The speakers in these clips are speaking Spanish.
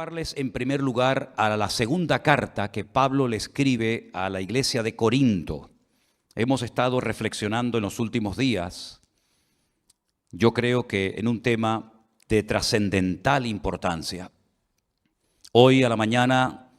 llevarles en primer lugar a la segunda carta que Pablo le escribe a la iglesia de Corinto. Hemos estado reflexionando en los últimos días, yo creo que en un tema de trascendental importancia. Hoy a la mañana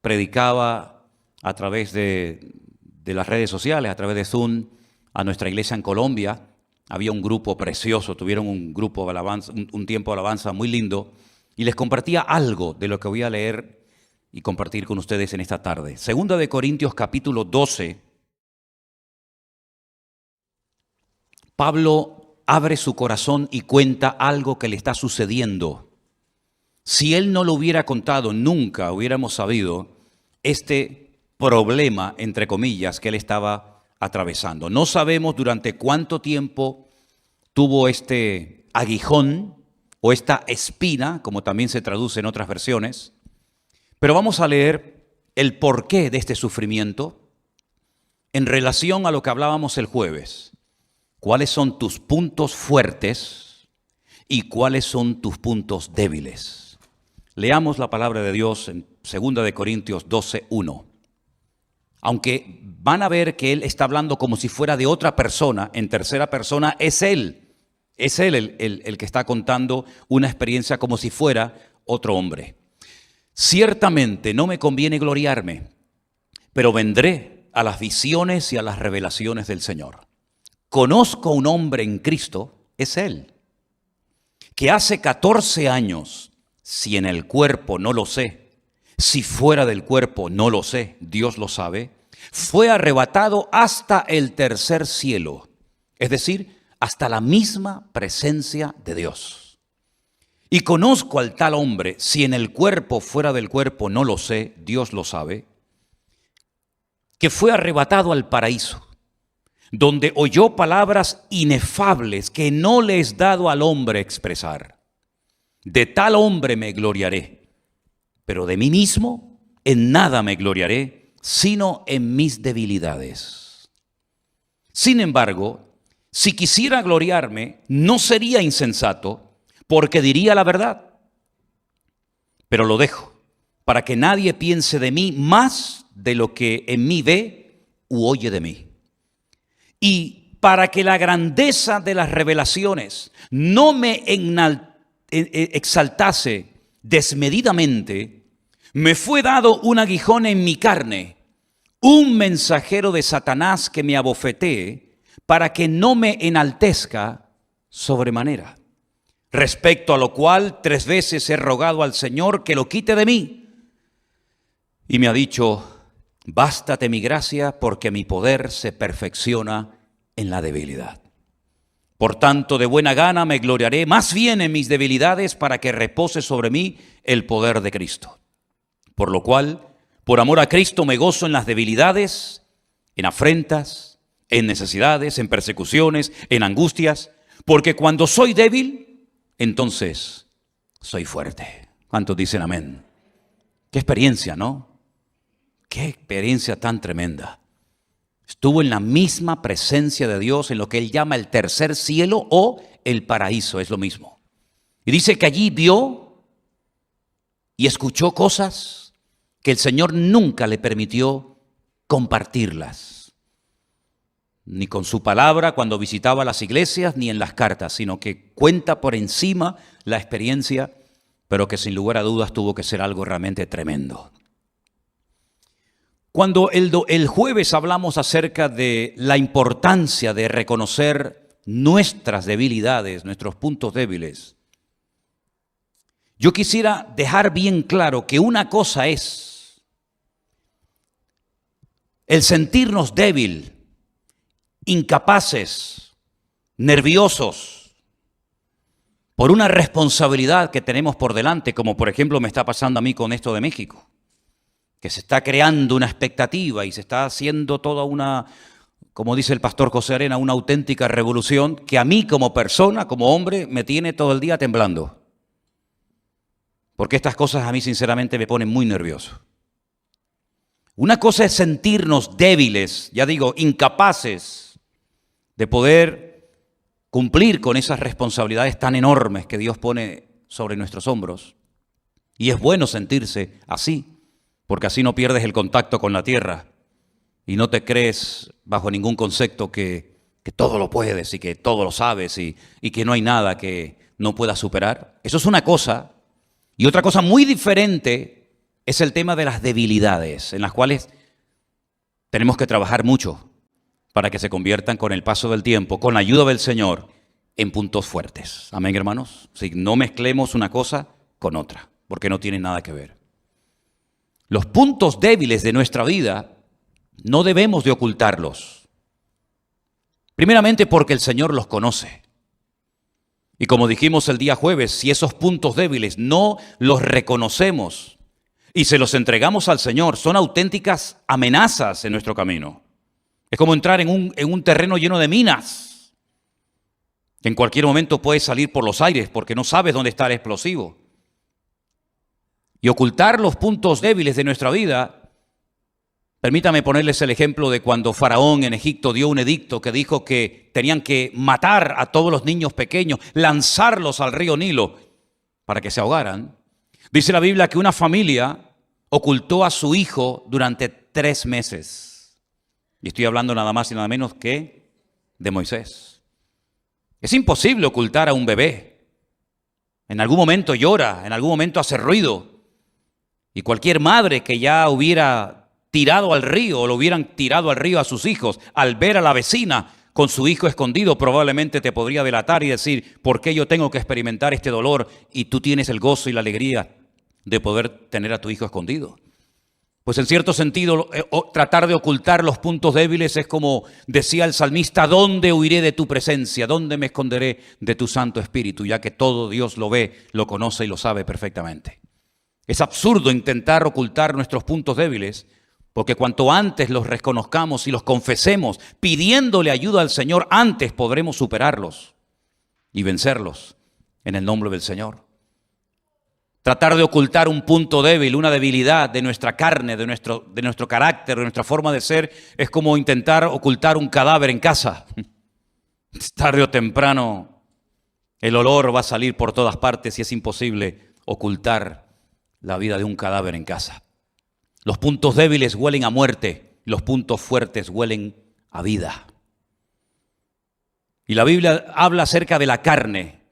predicaba a través de las redes sociales, a través de Zoom, a nuestra iglesia en Colombia. Había un grupo precioso, tuvieron un grupo de alabanza, un tiempo de alabanza muy lindo, y les compartía algo de lo que voy a leer y compartir con ustedes en esta tarde. Segunda de Corintios capítulo 12, Pablo abre su corazón y cuenta algo que le está sucediendo. Si él no lo hubiera contado, nunca hubiéramos sabido este problema, entre comillas, que él estaba atravesando. No sabemos durante cuánto tiempo tuvo este aguijón o esta espina, como también se traduce en otras versiones, pero vamos a leer el porqué de este sufrimiento en relación a lo que hablábamos el jueves. ¿Cuáles son tus puntos fuertes y cuáles son tus puntos débiles? Leamos la palabra de Dios en 2 de Corintios 12:1. Aunque van a ver que él está hablando como si fuera de otra persona, en tercera persona, es él el que está contando una experiencia como si fuera otro hombre. Ciertamente no me conviene gloriarme, pero vendré a las visiones y a las revelaciones del Señor. Conozco a un hombre en Cristo, es él, que hace 14 años, si en el cuerpo no lo sé, si fuera del cuerpo no lo sé, Dios lo sabe, fue arrebatado hasta el tercer cielo, es decir, hasta la misma presencia de Dios. Y conozco al tal hombre, si en el cuerpo, fuera del cuerpo no lo sé, Dios lo sabe, que fue arrebatado al paraíso, donde oyó palabras inefables que no le es dado al hombre expresar. De tal hombre me gloriaré, pero de mí mismo en nada me gloriaré, sino en mis debilidades. Sin embargo, si quisiera gloriarme, no sería insensato, porque diría la verdad. Pero lo dejo, para que nadie piense de mí más de lo que en mí ve u oye de mí. Y para que la grandeza de las revelaciones no me exaltase desmedidamente, me fue dado un aguijón en mi carne, un mensajero de Satanás que me abofetee, para que no me enaltezca sobremanera. Respecto a lo cual 3 veces he rogado al Señor que lo quite de mí. Y me ha dicho: bástate mi gracia, porque mi poder se perfecciona en la debilidad. Por tanto, de buena gana me gloriaré más bien en mis debilidades, para que repose sobre mí el poder de Cristo. Por lo cual, por amor a Cristo me gozo en las debilidades, en afrentas, en necesidades, en persecuciones, en angustias, porque cuando soy débil, entonces soy fuerte. ¿Cuántos dicen amén? Qué experiencia, ¿no? Qué experiencia tan tremenda. Estuvo en la misma presencia de Dios, en lo que él llama el tercer cielo o el paraíso, es lo mismo. Y dice que allí vio y escuchó cosas que el Señor nunca le permitió compartirlas. Ni con su palabra cuando visitaba las iglesias, ni en las cartas, sino que cuenta por encima la experiencia, pero que sin lugar a dudas tuvo que ser algo realmente tremendo. Cuando el jueves hablamos acerca de la importancia de reconocer nuestras debilidades, nuestros puntos débiles, yo quisiera dejar bien claro que una cosa es el sentirnos débil, incapaces, nerviosos, por una responsabilidad que tenemos por delante, como por ejemplo me está pasando a mí con esto de México, que se está creando una expectativa y se está haciendo toda una, como dice el pastor José Arena, una auténtica revolución que a mí como persona, como hombre, me tiene todo el día temblando. Porque estas cosas a mí sinceramente me ponen muy nervioso. Una cosa es sentirnos débiles, ya digo, incapaces de poder cumplir con esas responsabilidades tan enormes que Dios pone sobre nuestros hombros. Y es bueno sentirse así, porque así no pierdes el contacto con la tierra y no te crees bajo ningún concepto que todo lo puedes y que todo lo sabes y que no hay nada que no puedas superar. Eso es una cosa. Y otra cosa muy diferente es el tema de las debilidades, en las cuales tenemos que trabajar mucho para que se conviertan con el paso del tiempo, con la ayuda del Señor, en puntos fuertes. Amén, hermanos. Si no mezclemos una cosa con otra, porque no tienen nada que ver. Los puntos débiles de nuestra vida no debemos de ocultarlos. Primeramente porque el Señor los conoce. Y como dijimos el día jueves, si esos puntos débiles no los reconocemos y se los entregamos al Señor, son auténticas amenazas en nuestro camino. Es como entrar en un terreno lleno de minas, que en cualquier momento puede salir por los aires porque no sabes dónde está el explosivo. Y ocultar los puntos débiles de nuestra vida. Permítame ponerles el ejemplo de cuando Faraón en Egipto dio un edicto que dijo que tenían que matar a todos los niños pequeños, lanzarlos al río Nilo para que se ahogaran. Dice la Biblia que una familia ocultó a su hijo durante 3 meses. Y estoy hablando nada más y nada menos que de Moisés. Es imposible ocultar a un bebé. En algún momento llora, en algún momento hace ruido. Y cualquier madre que ya hubiera tirado al río o lo hubieran tirado al río a sus hijos, al ver a la vecina con su hijo escondido, probablemente te podría delatar y decir, ¿por qué yo tengo que experimentar este dolor y tú tienes el gozo y la alegría de poder tener a tu hijo escondido? Pues en cierto sentido, tratar de ocultar los puntos débiles es como decía el salmista, ¿dónde huiré de tu presencia? ¿Dónde me esconderé de tu Santo Espíritu? Ya que todo Dios lo ve, lo conoce y lo sabe perfectamente. Es absurdo intentar ocultar nuestros puntos débiles, porque cuanto antes los reconozcamos y los confesemos, pidiéndole ayuda al Señor, antes podremos superarlos y vencerlos en el nombre del Señor. Tratar de ocultar un punto débil, una debilidad de nuestra carne, de nuestro carácter, de nuestra forma de ser, es como intentar ocultar un cadáver en casa. Tarde o temprano el olor va a salir por todas partes y es imposible ocultar la vida de un cadáver en casa. Los puntos débiles huelen a muerte, los puntos fuertes huelen a vida. Y la Biblia habla acerca de la carne.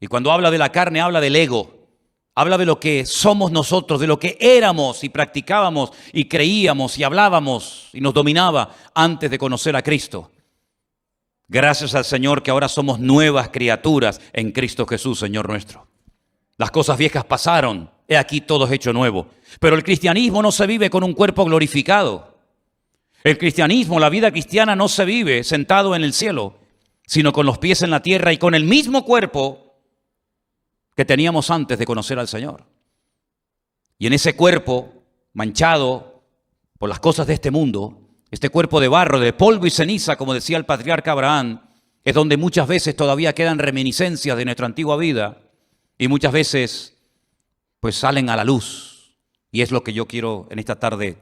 Y cuando habla de la carne, habla del ego. Habla de lo que somos nosotros, de lo que éramos y practicábamos y creíamos y hablábamos y nos dominaba antes de conocer a Cristo. Gracias al Señor que ahora somos nuevas criaturas en Cristo Jesús, Señor nuestro. Las cosas viejas pasaron, he aquí todo es hecho nuevo. Pero el cristianismo no se vive con un cuerpo glorificado. El cristianismo, la vida cristiana no se vive sentado en el cielo, sino con los pies en la tierra y con el mismo cuerpo que teníamos antes de conocer al Señor. Y en ese cuerpo manchado por las cosas de este mundo, este cuerpo de barro, de polvo y ceniza, como decía el patriarca Abraham, es donde muchas veces todavía quedan reminiscencias de nuestra antigua vida. Y muchas veces pues salen a la luz. Y es lo que yo quiero en esta tarde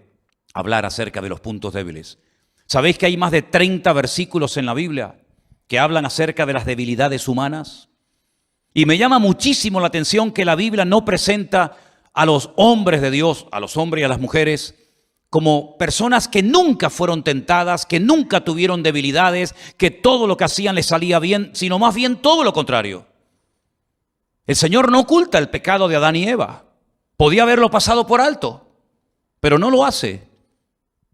hablar acerca de los puntos débiles. ¿Sabéis que hay más de 30 versículos en la Biblia que hablan acerca de las debilidades humanas? Y me llama muchísimo la atención que la Biblia no presenta a los hombres de Dios, a los hombres y a las mujeres, como personas que nunca fueron tentadas, que nunca tuvieron debilidades, que todo lo que hacían les salía bien, sino más bien todo lo contrario. El Señor no oculta el pecado de Adán y Eva. Podía haberlo pasado por alto, pero no lo hace.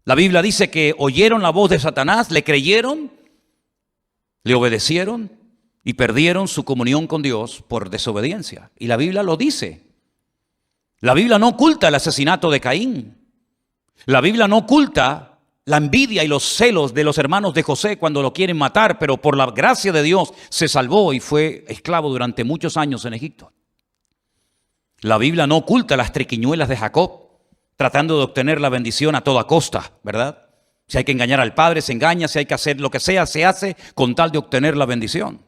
La Biblia dice que oyeron la voz de Satanás, le creyeron, le obedecieron y perdieron su comunión con Dios por desobediencia. Y la Biblia lo dice. La Biblia no oculta el asesinato de Caín. La Biblia no oculta la envidia y los celos de los hermanos de José cuando lo quieren matar, pero por la gracia de Dios se salvó y fue esclavo durante muchos años en Egipto. La Biblia no oculta las triquiñuelas de Jacob, tratando de obtener la bendición a toda costa, ¿verdad? Si hay que engañar al padre, se engaña, si hay que hacer lo que sea, se hace con tal de obtener la bendición.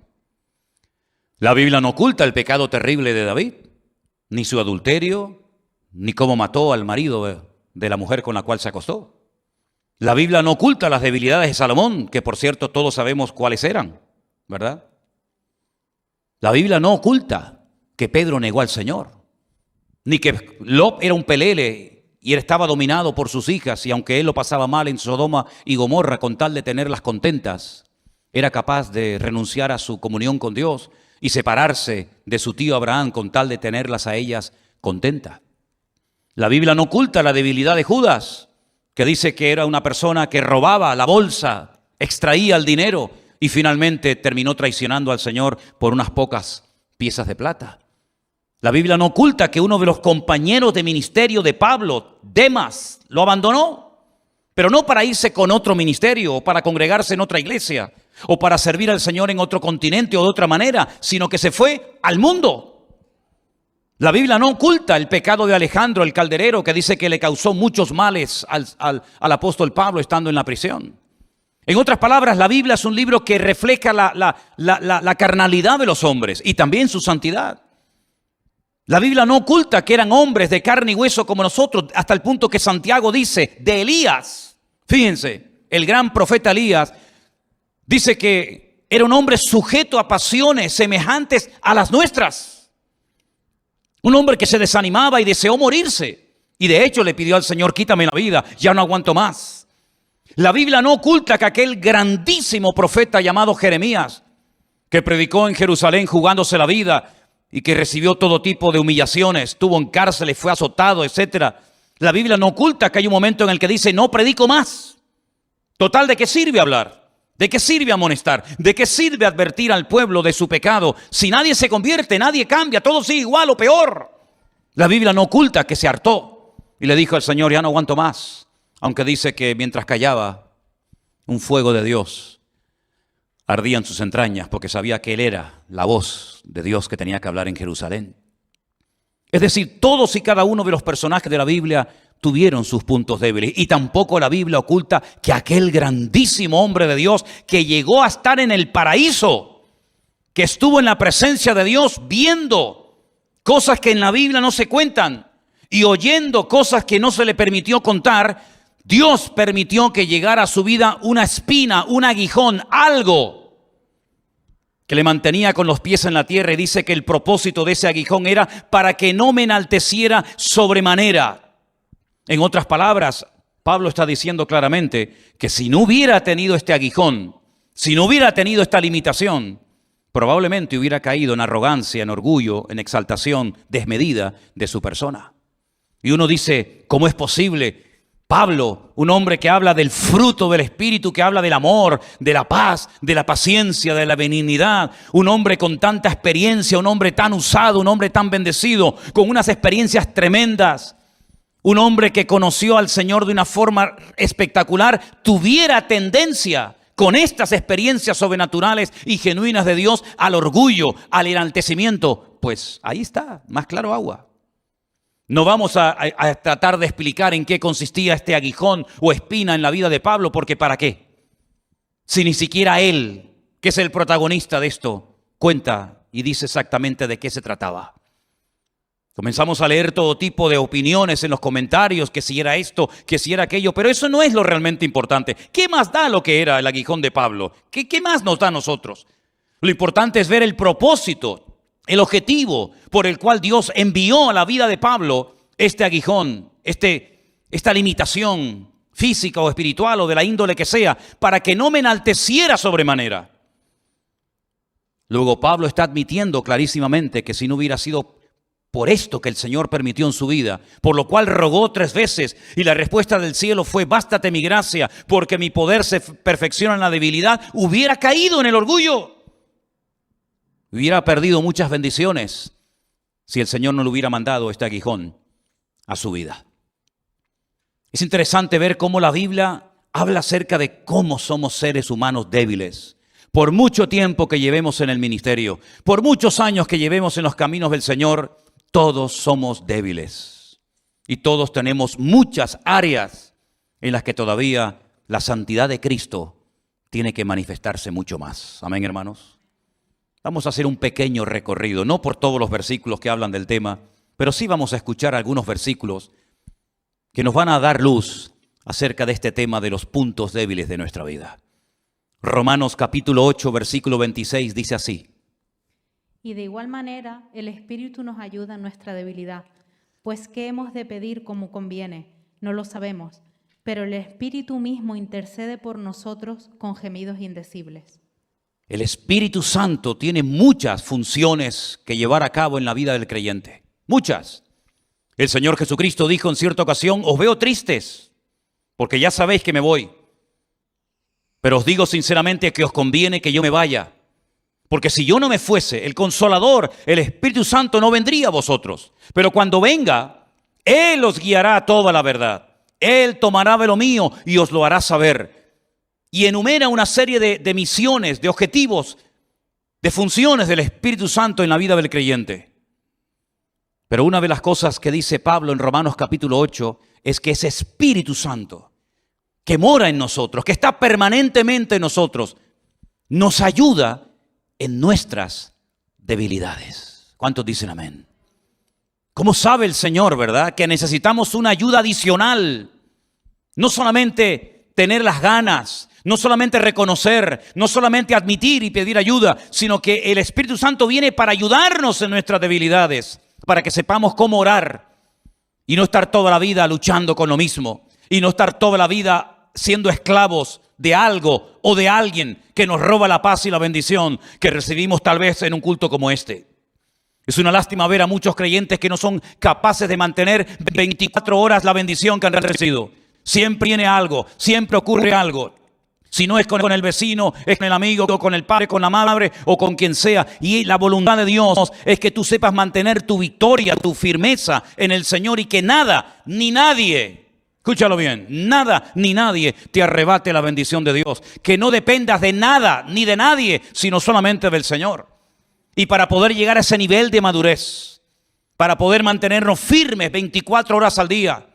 La Biblia no oculta el pecado terrible de David, ni su adulterio, ni cómo mató al marido de la mujer con la cual se acostó. La Biblia no oculta las debilidades de Salomón, que por cierto todos sabemos cuáles eran, ¿verdad? La Biblia no oculta que Pedro negó al Señor. ni que Lot era un pelele y él estaba dominado por sus hijas, y aunque él lo pasaba mal en Sodoma y Gomorra, con tal de tenerlas contentas, era capaz de renunciar a su comunión con Dios y separarse de su tío Abraham con tal de tenerlas a ellas contentas. La Biblia no oculta la debilidad de Judas, que dice que era una persona que robaba la bolsa, extraía el dinero y finalmente terminó traicionando al Señor por unas pocas piezas de plata. La Biblia no oculta que uno de los compañeros de ministerio de Pablo, Demas, lo abandonó, pero no para irse con otro ministerio o para congregarse en otra iglesia o para servir al Señor en otro continente o de otra manera, sino que se fue al mundo. La Biblia no oculta el pecado de Alejandro el calderero, que dice que le causó muchos males al apóstol Pablo estando en la prisión. En otras palabras, la Biblia es un libro que refleja la carnalidad de los hombres y también su santidad. La Biblia no oculta que eran hombres de carne y hueso como nosotros, hasta el punto que Santiago dice de Elías. Fíjense, el gran profeta Elías dice que era un hombre sujeto a pasiones semejantes a las nuestras. Un hombre que se desanimaba y deseó morirse. Y de hecho le pidió al Señor, quítame la vida, ya no aguanto más. La Biblia no oculta que aquel grandísimo profeta llamado Jeremías, que predicó en Jerusalén jugándose la vida y que recibió todo tipo de humillaciones, estuvo en cárceles, fue azotado, etc. La Biblia no oculta que hay un momento en el que dice, no predico más. Total, ¿de qué sirve hablar? ¿De qué sirve amonestar? ¿De qué sirve advertir al pueblo de su pecado? Si nadie se convierte, nadie cambia, todo sigue igual o peor. La Biblia no oculta que se hartó y le dijo al Señor, ya no aguanto más. Aunque dice que mientras callaba, un fuego de Dios ardía en sus entrañas porque sabía que él era la voz de Dios que tenía que hablar en Jerusalén. Es decir, todos y cada uno de los personajes de la Biblia tuvieron sus puntos débiles, y tampoco la Biblia oculta que aquel grandísimo hombre de Dios que llegó a estar en el paraíso, que estuvo en la presencia de Dios viendo cosas que en la Biblia no se cuentan y oyendo cosas que no se le permitió contar, Dios permitió que llegara a su vida una espina, un aguijón, algo que le mantenía con los pies en la tierra, y dice que el propósito de ese aguijón era para que no me enalteciera sobremanera. En otras palabras, Pablo está diciendo claramente que si no hubiera tenido este aguijón, si no hubiera tenido esta limitación, probablemente hubiera caído en arrogancia, en orgullo, en exaltación desmedida de su persona. Y uno dice, ¿cómo es posible? Pablo, un hombre que habla del fruto del Espíritu, que habla del amor, de la paz, de la paciencia, de la benignidad, un hombre con tanta experiencia, un hombre tan usado, un hombre tan bendecido, con unas experiencias tremendas, un hombre que conoció al Señor de una forma espectacular, tuviera tendencia con estas experiencias sobrenaturales y genuinas de Dios al orgullo, al enaltecimiento. Pues ahí está, más claro agua. No vamos a tratar de explicar en qué consistía este aguijón o espina en la vida de Pablo, porque ¿para qué? Si ni siquiera él, que es el protagonista de esto, cuenta y dice exactamente de qué se trataba. Comenzamos a leer todo tipo de opiniones en los comentarios, que si era esto, que si era aquello, pero eso no es lo realmente importante. ¿Qué más da lo que era el aguijón de Pablo? ¿Qué más nos da a nosotros? Lo importante es ver el propósito, el objetivo por el cual Dios envió a la vida de Pablo este aguijón, esta limitación física o espiritual o de la índole que sea, para que no me enalteciera sobremanera. Luego Pablo está admitiendo clarísimamente que si no hubiera sido por esto que el Señor permitió en su vida, por lo cual rogó 3 veces y la respuesta del cielo fue, bástate mi gracia, porque mi poder se perfecciona en la debilidad, hubiera caído en el orgullo. Hubiera perdido muchas bendiciones si el Señor no le hubiera mandado este aguijón a su vida. Es interesante ver cómo la Biblia habla acerca de cómo somos seres humanos débiles. Por mucho tiempo que llevemos en el ministerio, por muchos años que llevemos en los caminos del Señor, todos somos débiles. Y todos tenemos muchas áreas en las que todavía la santidad de Cristo tiene que manifestarse mucho más. Amén, hermanos. Vamos a hacer un pequeño recorrido, no por todos los versículos que hablan del tema, pero sí vamos a escuchar algunos versículos que nos van a dar luz acerca de este tema de los puntos débiles de nuestra vida. Romanos capítulo 8, versículo 26 dice así. Y de igual manera, el Espíritu nos ayuda en nuestra debilidad, Pues ¿qué hemos de pedir como conviene? No lo sabemos, pero el Espíritu mismo intercede por nosotros con gemidos indecibles. El Espíritu Santo tiene muchas funciones que llevar a cabo en la vida del creyente. Muchas. El Señor Jesucristo dijo en cierta ocasión: os veo tristes, porque ya sabéis que me voy. Pero os digo sinceramente que os conviene que yo me vaya. Porque si yo no me fuese, el Consolador, el Espíritu Santo, no vendría a vosotros. Pero cuando venga, Él os guiará a toda la verdad. Él tomará de lo mío y os lo hará saber. Y enumera una serie de misiones, de objetivos, de funciones del Espíritu Santo en la vida del creyente. Pero una de las cosas que dice Pablo en Romanos capítulo 8 es que ese Espíritu Santo que mora en nosotros, que está permanentemente en nosotros, nos ayuda en nuestras debilidades. ¿Cuántos dicen amén? ¿Cómo sabe el Señor, verdad? Que necesitamos una ayuda adicional. No solamente tener las ganas, no solamente reconocer, no solamente admitir y pedir ayuda, sino que el Espíritu Santo viene para ayudarnos en nuestras debilidades, para que sepamos cómo orar y no estar toda la vida luchando con lo mismo y no estar toda la vida siendo esclavos de algo o de alguien que nos roba la paz y la bendición que recibimos tal vez en un culto como este. Es una lástima ver a muchos creyentes que no son capaces de mantener 24 horas la bendición que han recibido. Siempre viene algo, siempre ocurre algo. Si no es con el vecino, es con el amigo, o con el padre, con la madre o con quien sea. Y la voluntad de Dios es que tú sepas mantener tu victoria, tu firmeza en el Señor y que nada ni nadie, escúchalo bien, nada ni nadie te arrebate la bendición de Dios. Que no dependas de nada ni de nadie, sino solamente del Señor. Y para poder llegar a ese nivel de madurez, para poder mantenernos firmes 24 horas al día,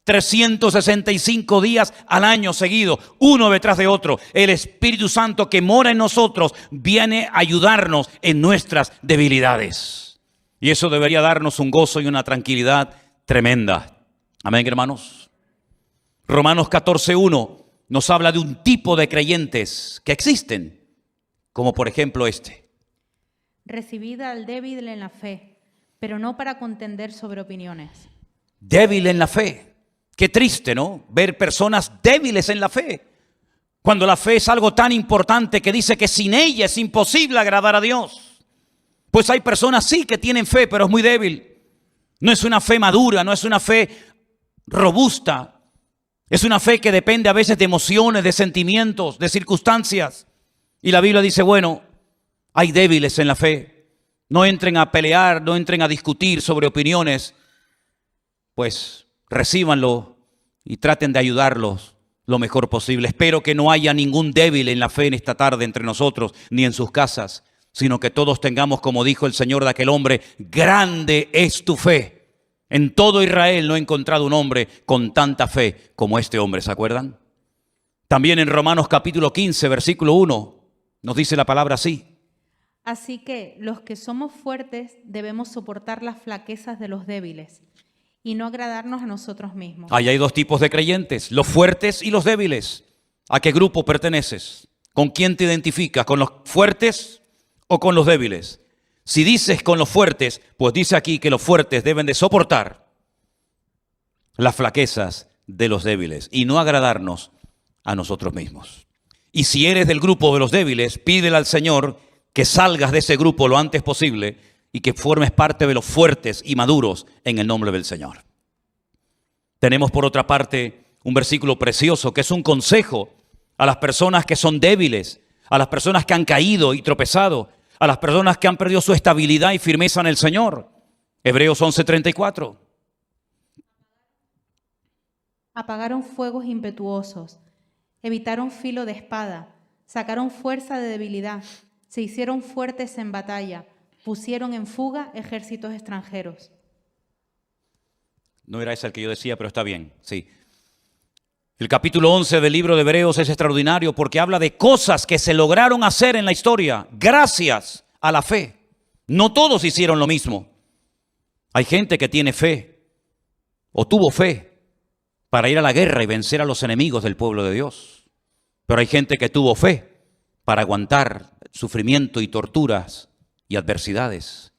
365 días al año seguido, uno detrás de otro, el Espíritu Santo que mora en nosotros viene a ayudarnos en nuestras debilidades. Y eso debería darnos un gozo y una tranquilidad tremenda. Amén, hermanos. Romanos 14:1 nos habla de un tipo de creyentes que existen, como por ejemplo este. Recibid al débil en la fe, pero no para contender sobre opiniones. Débil en la fe. Qué triste, ¿no? Ver personas débiles en la fe. Cuando la fe es algo tan importante que dice que sin ella es imposible agradar a Dios. Pues hay personas sí que tienen fe, pero es muy débil. No es una fe madura, no es una fe robusta. Es una fe que depende a veces de emociones, de sentimientos, de circunstancias. Y la Biblia dice, bueno, hay débiles en la fe. No entren a pelear, no entren a discutir sobre opiniones. Pues recíbanlo y traten de ayudarlos lo mejor posible. Espero que no haya ningún débil en la fe en esta tarde entre nosotros, ni en sus casas, sino que todos tengamos, como dijo el Señor de aquel hombre, grande es tu fe. En todo Israel no he encontrado un hombre con tanta fe como este hombre, ¿se acuerdan? También en Romanos capítulo 15, versículo 1, nos dice la palabra así. Así que los que somos fuertes debemos soportar las flaquezas de los débiles y no agradarnos a nosotros mismos. Ahí hay dos tipos de creyentes, los fuertes y los débiles. ¿A qué grupo perteneces? ¿Con quién te identificas? ¿Con los fuertes o con los débiles? Si dices con los fuertes, pues dice aquí que los fuertes deben de soportar las flaquezas de los débiles y no agradarnos a nosotros mismos. Y si eres del grupo de los débiles, pídele al Señor que salgas de ese grupo lo antes posible y que formes parte de los fuertes y maduros en el nombre del Señor. Tenemos por otra parte un versículo precioso que es un consejo a las personas que son débiles, a las personas que han caído y tropezado, a las personas que han perdido su estabilidad y firmeza en el Señor. Hebreos 11:34. Apagaron fuegos impetuosos, evitaron filo de espada, sacaron fuerza de debilidad, se hicieron fuertes en batalla, pusieron en fuga ejércitos extranjeros. No era ese el que yo decía, pero está bien, sí. El capítulo 11 del libro de Hebreos es extraordinario porque habla de cosas que se lograron hacer en la historia gracias a la fe. No todos hicieron lo mismo. Hay gente que tiene fe o tuvo fe para ir a la guerra y vencer a los enemigos del pueblo de Dios. Pero hay gente que tuvo fe para aguantar sufrimiento y torturas y adversidades.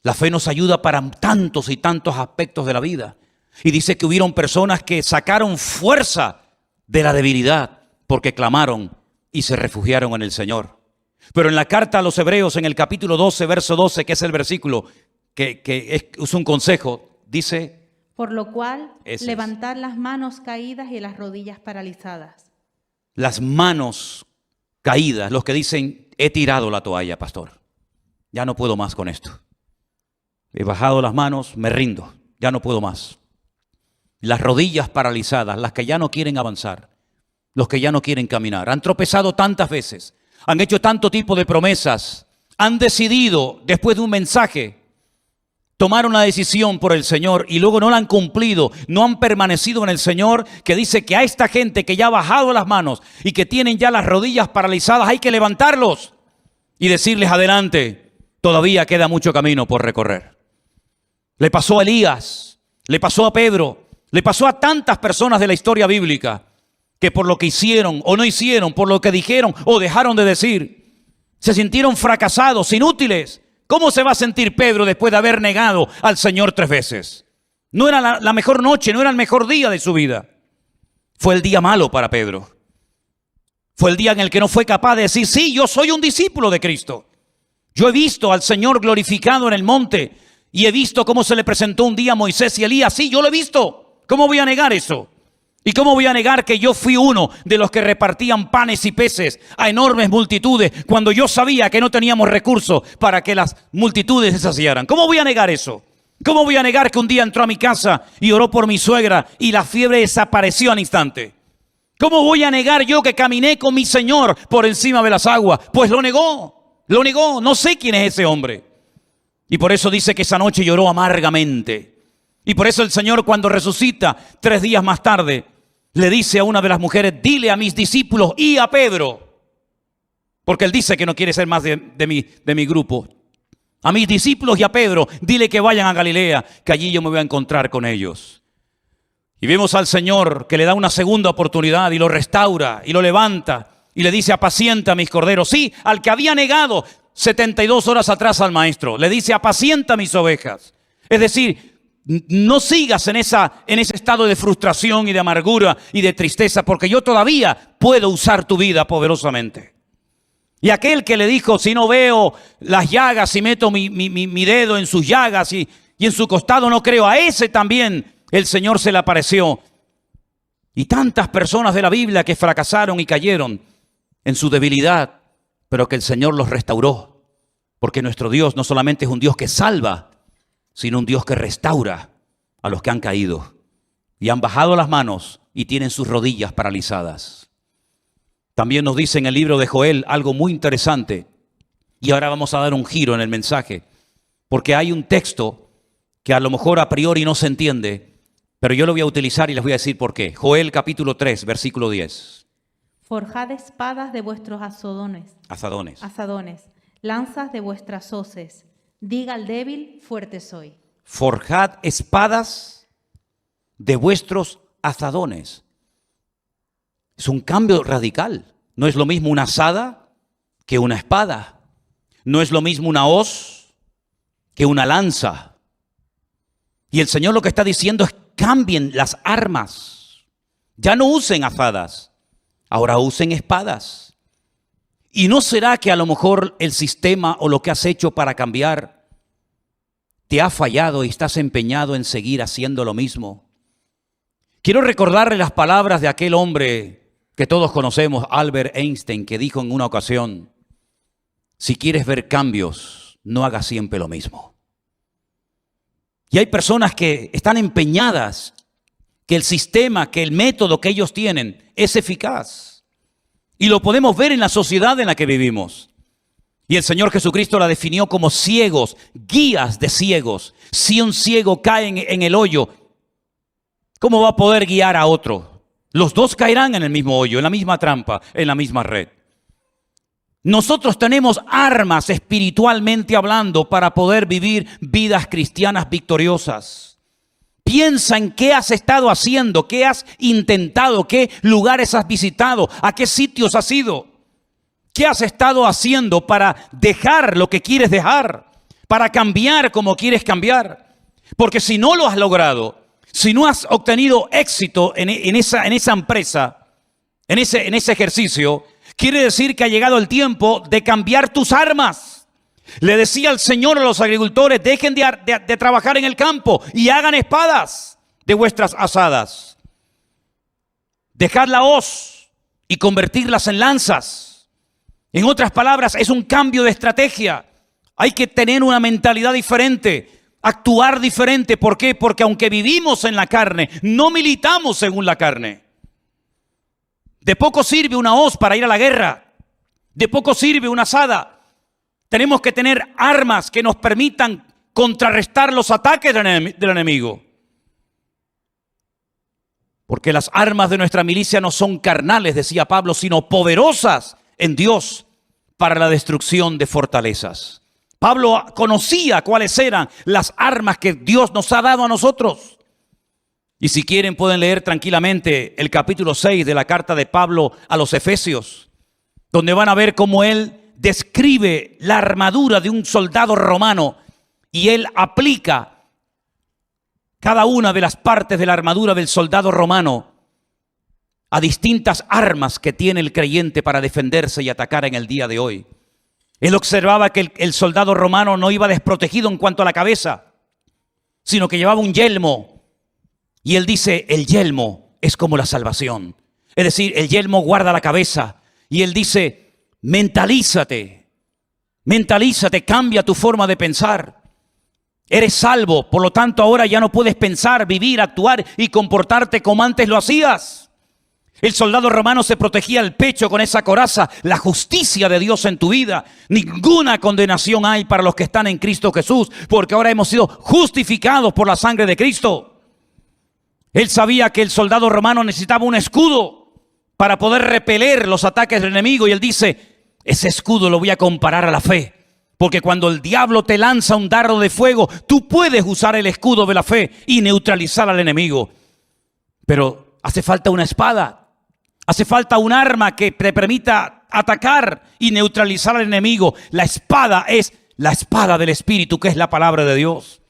La fe nos ayuda para tantos y tantos aspectos de la vida. Y dice que hubieron personas que sacaron fuerza de la debilidad porque clamaron y se refugiaron en el Señor. Pero en la carta a los Hebreos, en el capítulo 12, verso 12, que es el versículo que es un consejo, dice: por lo cual, Ese es. levantad las manos caídas y las rodillas paralizadas. Las manos caídas, los que dicen: he tirado la toalla, pastor. Ya no puedo más con esto. He bajado las manos, me rindo, ya no puedo más. Las rodillas paralizadas, las que ya no quieren avanzar, los que ya no quieren caminar, han tropezado tantas veces, han hecho tanto tipo de promesas, han decidido después de un mensaje, tomaron la decisión por el Señor y luego no la han cumplido, no han permanecido en el Señor, que dice que a esta gente que ya ha bajado las manos y que tienen ya las rodillas paralizadas, hay que levantarlos y decirles: adelante, todavía queda mucho camino por recorrer. Le pasó a Elías, le pasó a Pedro, le pasó a tantas personas de la historia bíblica que por lo que hicieron o no hicieron, por lo que dijeron o dejaron de decir, se sintieron fracasados, inútiles. ¿Cómo se va a sentir Pedro después de haber negado al Señor 3 veces? No era la mejor noche, no era el mejor día de su vida. Fue el día malo para Pedro. Fue el día en el que no fue capaz de decir: sí, yo soy un discípulo de Cristo. Yo he visto al Señor glorificado en el monte y he visto cómo se le presentó un día a Moisés y Elías. Sí, yo lo he visto. ¿Cómo voy a negar eso? ¿Y cómo voy a negar que yo fui uno de los que repartían panes y peces a enormes multitudes cuando yo sabía que no teníamos recursos para que las multitudes se saciaran? ¿Cómo voy a negar eso? ¿Cómo voy a negar que un día entró a mi casa y oró por mi suegra y la fiebre desapareció al instante? ¿Cómo voy a negar yo que caminé con mi Señor por encima de las aguas? Pues lo negó, no sé quién es ese hombre. Y por eso dice que esa noche lloró amargamente. Y por eso el Señor, cuando resucita 3 días más tarde, le dice a una de las mujeres: dile a mis discípulos y a Pedro, porque él dice que no quiere ser más de mi grupo. A mis discípulos y a Pedro, dile que vayan a Galilea, que allí yo me voy a encontrar con ellos. Y vemos al Señor que le da una segunda oportunidad y lo restaura y lo levanta y le dice: apacienta mis corderos. Sí, al que había negado 72 horas atrás al maestro, le dice: apacienta mis ovejas. Es decir, no sigas en ese estado de frustración y de amargura y de tristeza, porque yo todavía puedo usar tu vida poderosamente. Y aquel que le dijo: si no veo las llagas y meto mi dedo en sus llagas y en su costado no creo, a ese también el Señor se le apareció. Y tantas personas de la Biblia que fracasaron y cayeron en su debilidad, pero que el Señor los restauró, porque nuestro Dios no solamente es un Dios que salva, sino un Dios que restaura a los que han caído y han bajado las manos y tienen sus rodillas paralizadas. También nos dice en el libro de Joel algo muy interesante, y ahora vamos a dar un giro en el mensaje, porque hay un texto que a lo mejor a priori no se entiende, pero yo lo voy a utilizar y les voy a decir por qué. Joel capítulo 3, versículo 10. Forjad espadas de vuestros azadones, lanzas de vuestras hoces. Diga al débil: fuerte soy. Forjad espadas de vuestros azadones. Es un cambio radical. No es lo mismo una azada que una espada. No es lo mismo una hoz que una lanza. Y el Señor lo que está diciendo es: cambien las armas. Ya no usen azadas, ahora usen espadas. ¿Y no será que a lo mejor el sistema o lo que has hecho para cambiar te ha fallado y estás empeñado en seguir haciendo lo mismo? Quiero recordarle las palabras de aquel hombre que todos conocemos, Albert Einstein, que dijo en una ocasión: si quieres ver cambios, no hagas siempre lo mismo. Y hay personas que están empeñadas que el sistema, que el método que ellos tienen es eficaz. Y lo podemos ver en la sociedad en la que vivimos. Y el Señor Jesucristo la definió como ciegos, guías de ciegos. Si un ciego cae en el hoyo, ¿cómo va a poder guiar a otro? Los dos caerán en el mismo hoyo, en la misma trampa, en la misma red. Nosotros tenemos armas espiritualmente hablando para poder vivir vidas cristianas victoriosas. Piensa en qué has estado haciendo, qué has intentado, qué lugares has visitado, a qué sitios has ido. ¿Qué has estado haciendo para dejar lo que quieres dejar? para cambiar como quieres cambiar. Porque si no lo has logrado, si no has obtenido éxito en esa empresa, en ese ejercicio, quiere decir que ha llegado el tiempo de cambiar tus armas. Le decía el Señor a los agricultores: dejen de trabajar en el campo y hagan espadas de vuestras azadas. Dejad la hoz y convertirlas en lanzas. En otras palabras, es un cambio de estrategia. Hay que tener una mentalidad diferente, actuar diferente. ¿Por qué? Porque aunque vivimos en la carne, no militamos según la carne. De poco sirve una hoz para ir a la guerra. De poco sirve una azada. Tenemos que tener armas que nos permitan contrarrestar los ataques del enemigo. Porque las armas de nuestra milicia no son carnales, decía Pablo, sino poderosas en Dios para la destrucción de fortalezas. Pablo conocía cuáles eran las armas que Dios nos ha dado a nosotros. Y si quieren pueden leer tranquilamente el capítulo 6 de la carta de Pablo a los Efesios, donde van a ver cómo él describe la armadura de un soldado romano y él aplica cada una de las partes de la armadura del soldado romano a distintas armas que tiene el creyente para defenderse y atacar en el día de hoy. Él observaba que el soldado romano no iba desprotegido en cuanto a la cabeza, sino que llevaba un yelmo. Y él dice, el yelmo es como la salvación. Es decir, el yelmo guarda la cabeza. Y él dice, mentalízate, cambia tu forma de pensar. Eres salvo, por lo tanto ahora ya no puedes pensar, vivir, actuar y comportarte como antes lo hacías. El soldado romano se protegía el pecho con esa coraza, la justicia de Dios en tu vida. Ninguna condenación hay para los que están en Cristo Jesús, porque ahora hemos sido justificados por la sangre de Cristo. Él sabía que el soldado romano necesitaba un escudo para poder repeler los ataques del enemigo, y él dice, ese escudo lo voy a comparar a la fe. Porque cuando el diablo te lanza un dardo de fuego, tú puedes usar el escudo de la fe y neutralizar al enemigo. Pero hace falta una espada. Hace falta un arma que te permita atacar y neutralizar al enemigo. La espada es la espada del Espíritu, que es la palabra de Dios.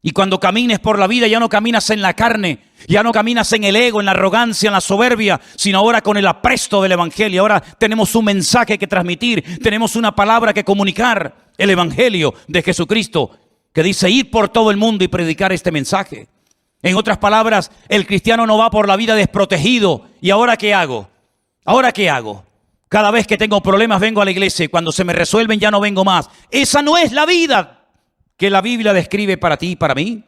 Y cuando camines por la vida ya no caminas en la carne, ya no caminas en el ego, en la arrogancia, en la soberbia, sino ahora con el apresto del Evangelio. Ahora tenemos un mensaje que transmitir, tenemos una palabra que comunicar, el Evangelio de Jesucristo, que dice ir por todo el mundo y predicar este mensaje. En otras palabras, el cristiano no va por la vida desprotegido. ¿Y ahora qué hago? ¿Ahora qué hago? Cada vez que tengo problemas vengo a la iglesia y cuando se me resuelven ya no vengo más. Esa no es la vida que la Biblia describe para ti y para mí.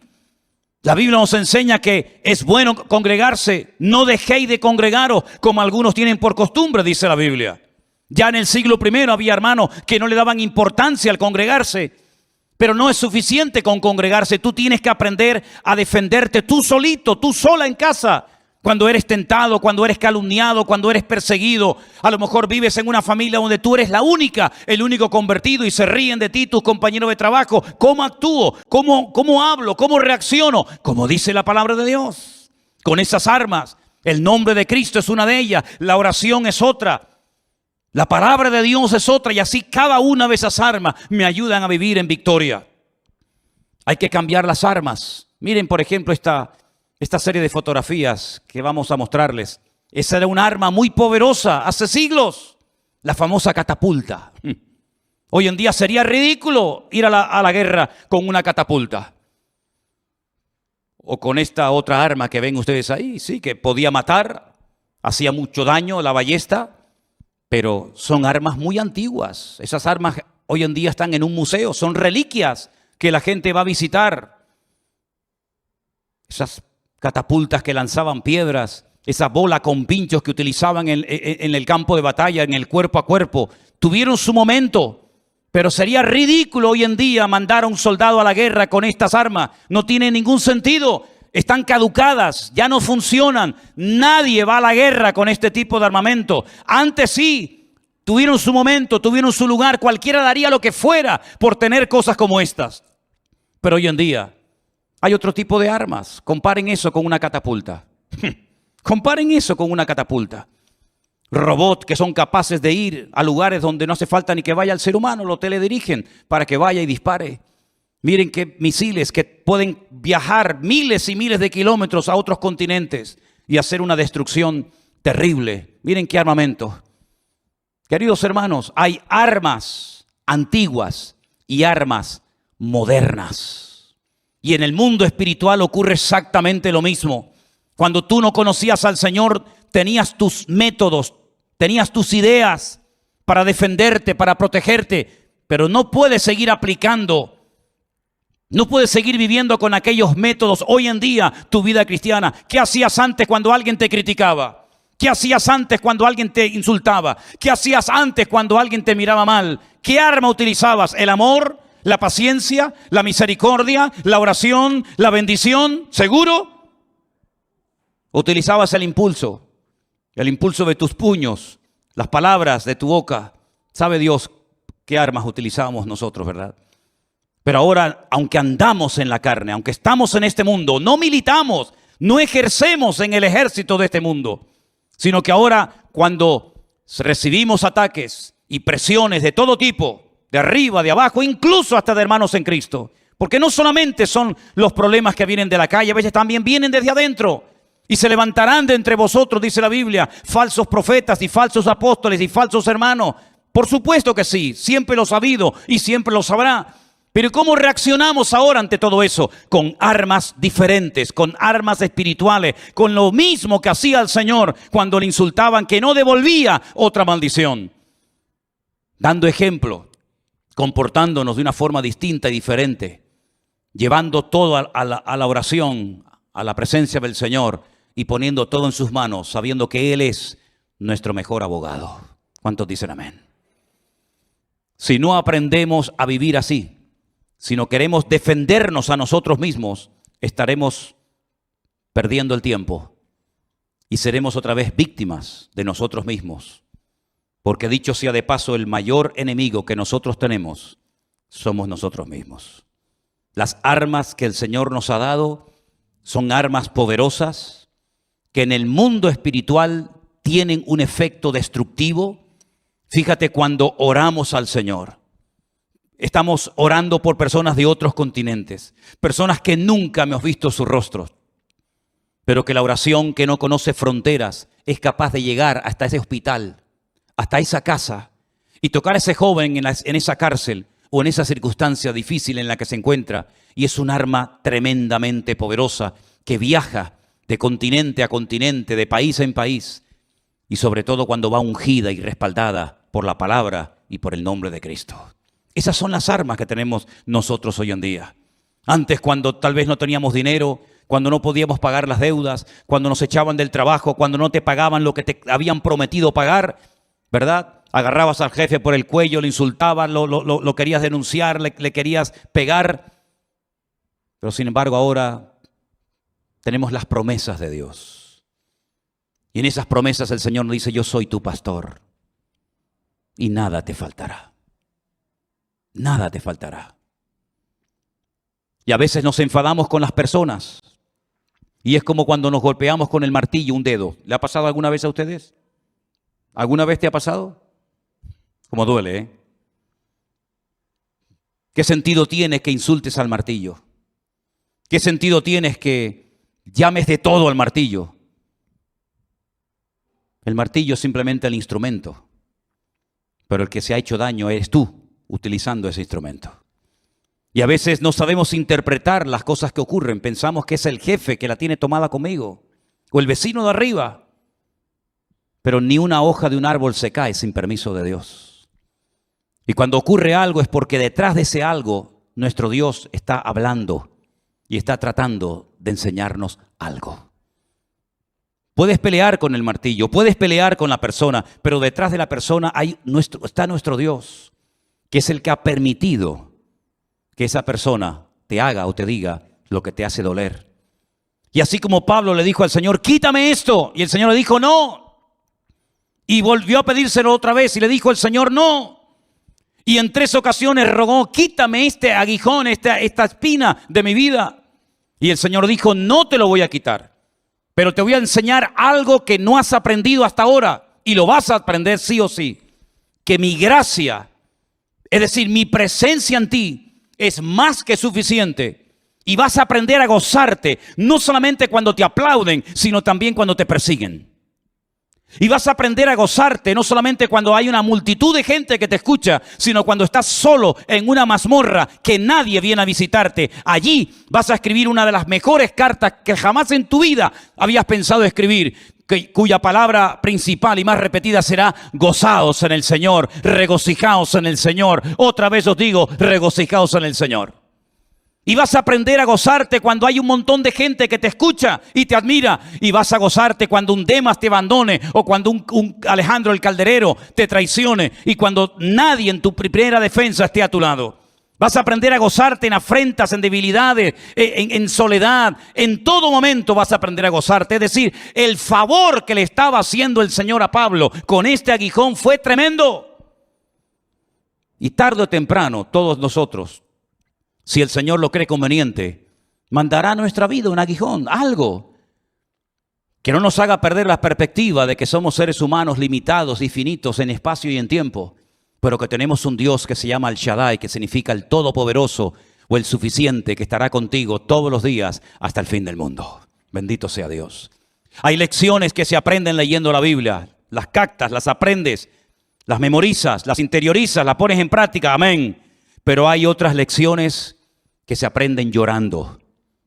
La Biblia nos enseña que es bueno congregarse. No dejéis de congregaros como algunos tienen por costumbre, dice la Biblia. Ya en el siglo I había hermanos que no le daban importancia al congregarse. Pero no es suficiente con congregarse. Tú tienes que aprender a defenderte tú solito, tú sola en casa. Cuando eres tentado, cuando eres calumniado, cuando eres perseguido. A lo mejor vives en una familia donde tú eres la única, el único convertido y se ríen de ti tus compañeros de trabajo. ¿Cómo actúo? ¿Cómo hablo? ¿Cómo reacciono? Como dice la palabra de Dios. Con esas armas. El nombre de Cristo es una de ellas. La oración es otra. La palabra de Dios es otra, y así cada una de esas armas me ayudan a vivir en victoria. Hay que cambiar las armas. Miren, por ejemplo, esta serie de fotografías que vamos a mostrarles. Esa era un arma muy poderosa hace siglos, la famosa catapulta. Hoy en día sería ridículo ir a la guerra con una catapulta. O con esta otra arma que ven ustedes ahí, sí, que podía matar, hacía mucho daño, la ballesta. Pero son armas muy antiguas. Esas armas hoy en día están en un museo. Son reliquias que la gente va a visitar. Esas catapultas que lanzaban piedras. Esa bola con pinchos que utilizaban en el campo de batalla, en el cuerpo a cuerpo. Tuvieron su momento. Pero sería ridículo hoy en día mandar a un soldado a la guerra con estas armas. No tiene ningún sentido. Están caducadas, ya no funcionan. Nadie va a la guerra con este tipo de armamento. Antes sí, tuvieron su momento, tuvieron su lugar. Cualquiera daría lo que fuera por tener cosas como estas. Pero hoy en día hay otro tipo de armas. Comparen eso con una catapulta. Comparen eso con una catapulta. robots que son capaces de ir a lugares donde no hace falta ni que vaya el ser humano, lo teledirigen para que vaya y dispare. Miren qué misiles que pueden viajar miles y miles de kilómetros a otros continentes y hacer una destrucción terrible. Miren qué armamento. Queridos hermanos, hay armas antiguas y armas modernas. Y en el mundo espiritual ocurre exactamente lo mismo. Cuando tú no conocías al Señor, tenías tus métodos, tenías tus ideas para defenderte, para protegerte, pero no puedes seguir aplicando. No puedes seguir viviendo con aquellos métodos hoy en día tu vida cristiana. ¿Qué hacías antes cuando alguien te criticaba? ¿Qué hacías antes cuando alguien te insultaba? ¿Qué hacías antes cuando alguien te miraba mal? ¿Qué arma utilizabas? ¿El amor? ¿La paciencia? ¿La misericordia? ¿La oración? ¿La bendición? ¿Seguro? ¿Utilizabas el impulso de tus puños, las palabras de tu boca? Sabe Dios qué armas utilizábamos nosotros, ¿verdad? Pero ahora, aunque andamos en la carne, aunque estamos en este mundo, no militamos, no ejercemos en el ejército de este mundo, sino que ahora cuando recibimos ataques y presiones de todo tipo, de arriba, de abajo, incluso hasta de hermanos en Cristo, porque no solamente son los problemas que vienen de la calle, a veces también vienen desde adentro. Y se levantarán de entre vosotros, dice la Biblia, falsos profetas y falsos apóstoles y falsos hermanos. Por supuesto que sí, siempre lo ha habido y siempre lo sabrá. Pero ¿cómo reaccionamos ahora ante todo eso? Con armas diferentes, con armas espirituales, con lo mismo que hacía el Señor cuando le insultaban, que no devolvía otra maldición. Dando ejemplo, comportándonos de una forma distinta y diferente, llevando todo a la oración, a la presencia del Señor y poniendo todo en sus manos, sabiendo que Él es nuestro mejor abogado. ¿Cuántos dicen amén? Si no aprendemos a vivir así, si no queremos defendernos a nosotros mismos, estaremos perdiendo el tiempo y seremos otra vez víctimas de nosotros mismos. Porque dicho sea de paso, el mayor enemigo que nosotros tenemos somos nosotros mismos. Las armas que el Señor nos ha dado son armas poderosas que en el mundo espiritual tienen un efecto destructivo. Fíjate cuando oramos al Señor. Estamos orando por personas de otros continentes, personas que nunca hemos visto sus rostros, pero que la oración que no conoce fronteras es capaz de llegar hasta ese hospital, hasta esa casa y tocar a ese joven en esa cárcel o en esa circunstancia difícil en la que se encuentra. Y es un arma tremendamente poderosa que viaja de continente a continente, de país en país, y sobre todo cuando va ungida y respaldada por la palabra y por el nombre de Cristo. Esas son las armas que tenemos nosotros hoy en día. Antes, cuando tal vez no teníamos dinero, cuando no podíamos pagar las deudas, cuando nos echaban del trabajo, cuando no te pagaban lo que te habían prometido pagar, ¿verdad? Agarrabas al jefe por el cuello, le insultabas, lo querías denunciar, le querías pegar. Pero sin embargo ahora tenemos las promesas de Dios. Y en esas promesas el Señor nos dice: yo soy tu pastor y nada te faltará. Nada te faltará. Y a veces nos enfadamos con las personas. Y es como cuando nos golpeamos con el martillo un dedo. ¿Le ha pasado alguna vez a ustedes? ¿Alguna vez te ha pasado? Como duele, ¿eh? ¿Qué sentido tiene que insultes al martillo? ¿Qué sentido tienes que llames de todo al martillo? El martillo es simplemente el instrumento. Pero el que se ha hecho daño eres tú, utilizando ese instrumento. Y a veces no sabemos interpretar las cosas que ocurren. Pensamos que es el jefe que la tiene tomada conmigo, o el vecino de arriba. Pero ni una hoja de un árbol se cae sin permiso de Dios. Y cuando ocurre algo es porque detrás de ese algo nuestro Dios está hablando y está tratando de enseñarnos algo. Puedes pelear con el martillo, puedes pelear con la persona, pero detrás de la persona está nuestro Dios, que es el que ha permitido que esa persona te haga o te diga lo que te hace doler. Y así como Pablo le dijo al Señor: quítame esto, y el Señor le dijo: no. Y volvió a pedírselo otra vez y le dijo el Señor: no. Y en 3 ocasiones rogó: quítame este aguijón, esta espina de mi vida. Y el Señor dijo: no te lo voy a quitar, pero te voy a enseñar algo que no has aprendido hasta ahora. y lo vas a aprender sí o sí, que mi gracia, es decir, mi presencia en ti es más que suficiente. Y vas a aprender a gozarte, no solamente cuando te aplauden, sino también cuando te persiguen. Y vas a aprender a gozarte, no solamente cuando hay una multitud de gente que te escucha, sino cuando estás solo en una mazmorra que nadie viene a visitarte. Allí vas a escribir una de las mejores cartas que jamás en tu vida habías pensado escribir, cuya palabra principal y más repetida será: gozaos en el Señor, regocijaos en el Señor. Otra vez os digo, regocijaos en el Señor. Y vas a aprender a gozarte cuando hay un montón de gente que te escucha y te admira. Y vas a gozarte cuando un Demas te abandone, o cuando un Alejandro el Calderero te traicione, y cuando nadie en tu primera defensa esté a tu lado. Vas a aprender a gozarte en afrentas, en debilidades, en soledad. En todo momento vas a aprender a gozarte. Es decir, el favor que le estaba haciendo el Señor a Pablo con este aguijón fue tremendo. Y tarde o temprano todos nosotros, si el Señor lo cree conveniente, mandará a nuestra vida un aguijón, algo que no nos haga perder la perspectiva de que somos seres humanos limitados y finitos en espacio y en tiempo, pero que tenemos un Dios que se llama El Shaddai, que significa el Todopoderoso o el Suficiente, que estará contigo todos los días hasta el fin del mundo. Bendito sea Dios. Hay lecciones que se aprenden leyendo la Biblia. Las captas, las aprendes, las memorizas, las interiorizas, las pones en práctica. Amén. Pero hay otras lecciones que se aprenden llorando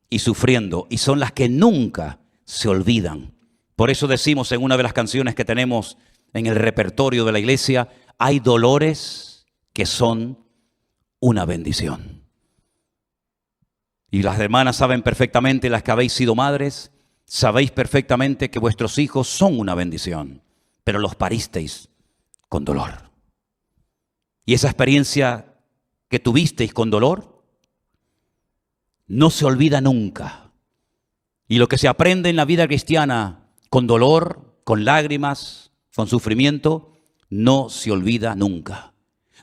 y sufriendo, y son las que nunca se olvidan. Por eso decimos en una de las canciones que tenemos en el repertorio de la iglesia: hay dolores que son una bendición. Y las hermanas saben perfectamente, las que habéis sido madres, sabéis perfectamente que vuestros hijos son una bendición, pero los paristeis con dolor. Y esa experiencia que tuvisteis con dolor no se olvida nunca. Y lo que se aprende en la vida cristiana con dolor, con lágrimas, con sufrimiento, no se olvida nunca.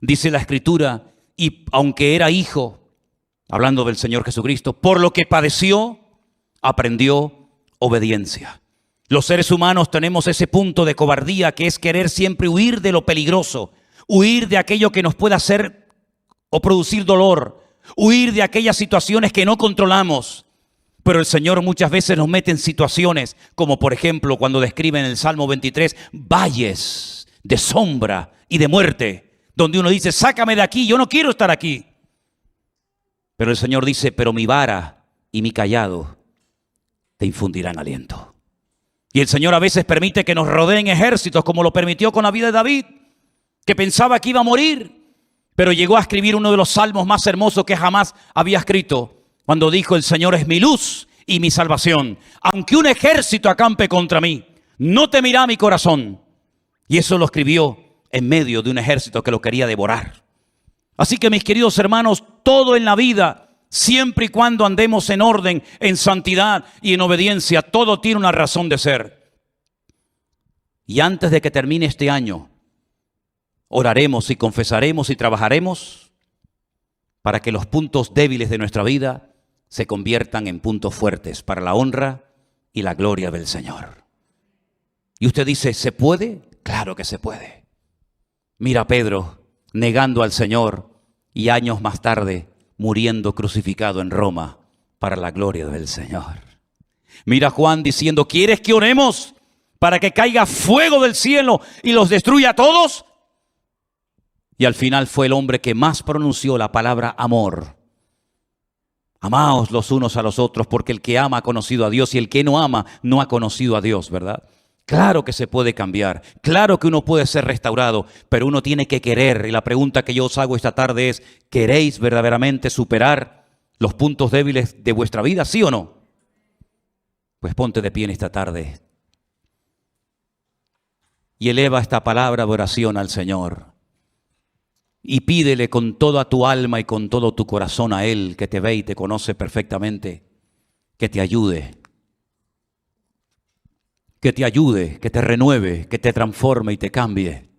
Dice la Escritura: y aunque era hijo, hablando del Señor Jesucristo, por lo que padeció, aprendió obediencia. Los seres humanos tenemos ese punto de cobardía, que es querer siempre huir de lo peligroso, huir de aquello que nos pueda hacer o producir dolor, huir de aquellas situaciones que no controlamos. Pero el Señor muchas veces nos mete en situaciones como, por ejemplo, cuando describe en el Salmo 23 valles de sombra y de muerte, donde uno dice: sácame de aquí, yo no quiero estar aquí. Pero el Señor dice: pero mi vara y mi cayado te infundirán aliento. Y el Señor a veces permite que nos rodeen ejércitos, como lo permitió con la vida de David, que pensaba que iba a morir, pero llegó a escribir uno de los salmos más hermosos que jamás había escrito, cuando dijo: el Señor es mi luz y mi salvación. Aunque un ejército acampe contra mí, no temerá mi corazón. Y eso lo escribió en medio de un ejército que lo quería devorar. Así que, mis queridos hermanos, todo en la vida, siempre y cuando andemos en orden, en santidad y en obediencia, todo tiene una razón de ser. Y antes de que termine este año, oraremos y confesaremos y trabajaremos para que los puntos débiles de nuestra vida se conviertan en puntos fuertes para la honra y la gloria del Señor. Y usted dice: ¿se puede? Claro que se puede. Mira a Pedro negando al Señor y años más tarde muriendo crucificado en Roma para la gloria del Señor. Mira a Juan diciendo: ¿quieres que oremos para que caiga fuego del cielo y los destruya a todos? Y al final fue el hombre que más pronunció la palabra amor. Amaos los unos a los otros, porque el que ama ha conocido a Dios, y el que no ama no ha conocido a Dios, ¿verdad? Claro que se puede cambiar, claro que uno puede ser restaurado, pero uno tiene que querer. Y la pregunta que yo os hago esta tarde es: ¿queréis verdaderamente superar los puntos débiles de vuestra vida, sí o no? Pues ponte de pie en esta tarde y eleva esta palabra de oración al Señor. Y pídele con toda tu alma y con todo tu corazón a Él, que te ve y te conoce perfectamente, que te ayude, que te renueve, que te transforme y te cambie,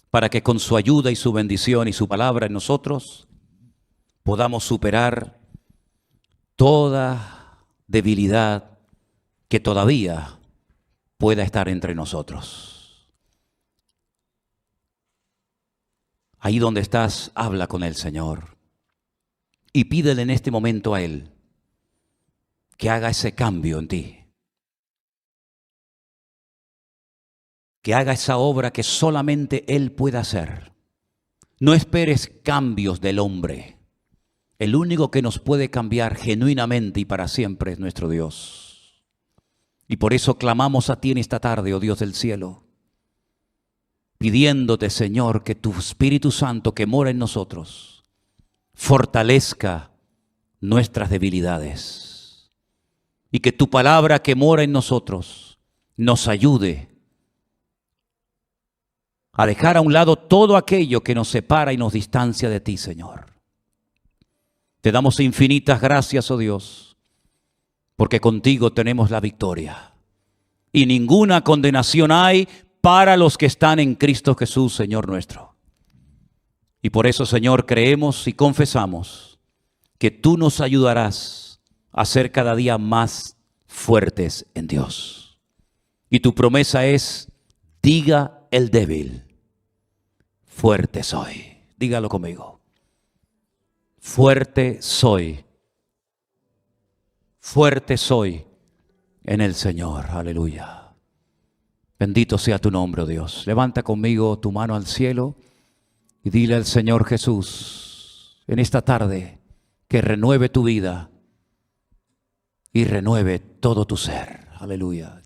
para que con su ayuda y su bendición y su palabra en nosotros podamos superar toda debilidad que todavía pueda estar entre nosotros. Ahí donde estás, habla con el Señor y pídele en este momento a Él que haga ese cambio en ti, que haga esa obra que solamente Él puede hacer. No esperes cambios del hombre. El único que nos puede cambiar genuinamente y para siempre es nuestro Dios. Y por eso clamamos a ti en esta tarde, oh Dios del cielo, pidiéndote, Señor, que tu Espíritu Santo que mora en nosotros fortalezca nuestras debilidades y que tu palabra que mora en nosotros nos ayude a dejar a un lado todo aquello que nos separa y nos distancia de ti, Señor. Te damos infinitas gracias, oh Dios, porque contigo tenemos la victoria. Y ninguna condenación hay para los que están en Cristo Jesús, Señor nuestro. Y por eso, Señor, creemos y confesamos que tú nos ayudarás a ser cada día más fuertes en Dios. Y tu promesa es, diga el débil, fuerte soy. Dígalo conmigo. Fuerte soy en el Señor. Aleluya. Bendito sea tu nombre, oh Dios. Levanta conmigo tu mano al cielo y dile al Señor Jesús en esta tarde que renueve tu vida y renueve todo tu ser. Aleluya.